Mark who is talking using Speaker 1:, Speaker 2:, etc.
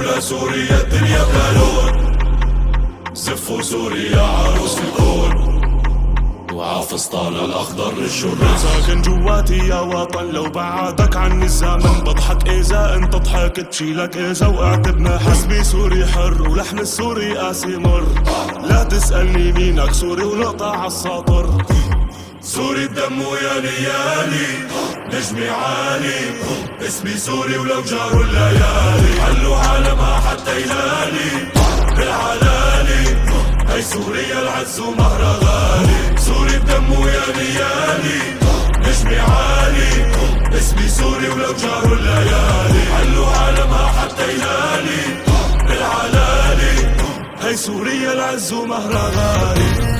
Speaker 1: لولا سوريا الدنيا بلا لون. زفوا سوريا عروس الكون وعافسطان الأخضر للشرس.
Speaker 2: ساكن جواتي يا وطن لو بعدك عني الزمن. بضحك إذا انت ضحكت بشيلك إذا وقعت بنحس. حسبي سوري حر ولحن السوري قاسي مر. لا تسألني مينك سوري ونقطع عالسطر.
Speaker 1: سوري الدم ويا ليالي نجمي عالي. اسمي سوري ولو جاروا الليالي. حلوا عالمها حتى يلالي بالعلالي. هي سوريا العز ومهرها غالي. سوري الدم ويا ليالي نجمي عالي. اسمي سوري ولو جاروا الليالي. حلوا عالمها حتى يلالي بالعلالي.
Speaker 2: هي سوريا العز ومهرها غالي.